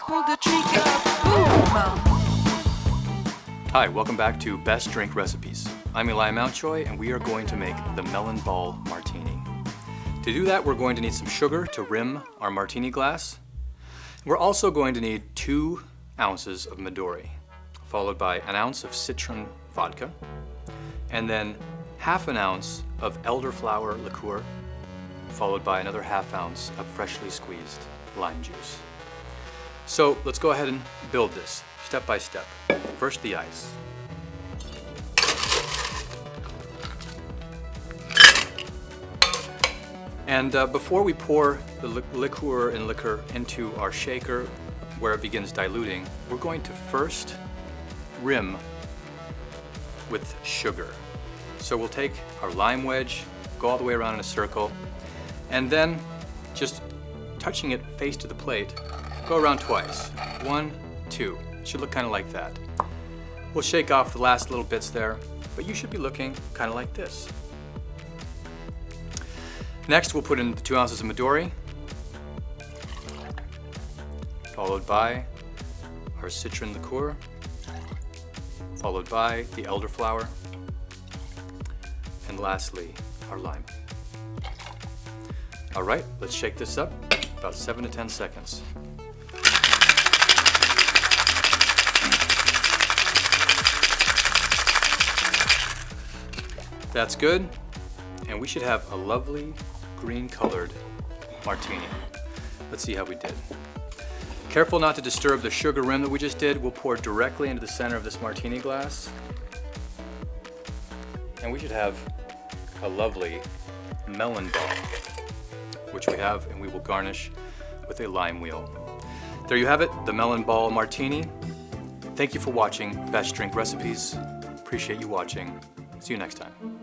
pull the trigger, boom! Hi, welcome back to Best Drink Recipes. I'm Eli Mountjoy, and we are going to make the Melon Ball Martini. To do that, we're going to need some sugar to rim our martini glass. We're also going to need 2 ounces of Midori, followed by an ounce of citron vodka, and then half an ounce of elderflower liqueur, followed by another half ounce of freshly squeezed lime juice. So let's go ahead and build this step by step. First, the ice. And before we pour the liqueur and liquor into our shaker where it begins diluting, we're going to first rim with sugar. So we'll take our lime wedge, go all the way around in a circle, and then just touching it face to the plate, go around twice. 1, 2. It should look kind of like that. We'll shake off the last little bits there, but you should be looking kind of like this. Next, we'll put in the 2 ounces of Midori, followed by our citron liqueur, followed by the elderflower, and lastly, our lime. All right, let's shake this up, about 7 to 10 seconds. That's good, and we should have a lovely green colored martini. Let's see how we did. Careful not to disturb the sugar rim that we just did. We'll pour directly into the center of this martini glass. And we should have a lovely melon ball, which we have, and we will garnish with a lime wheel. There you have it, the melon ball martini. Thank you for watching Best Drink Recipes. Appreciate you watching. See you next time.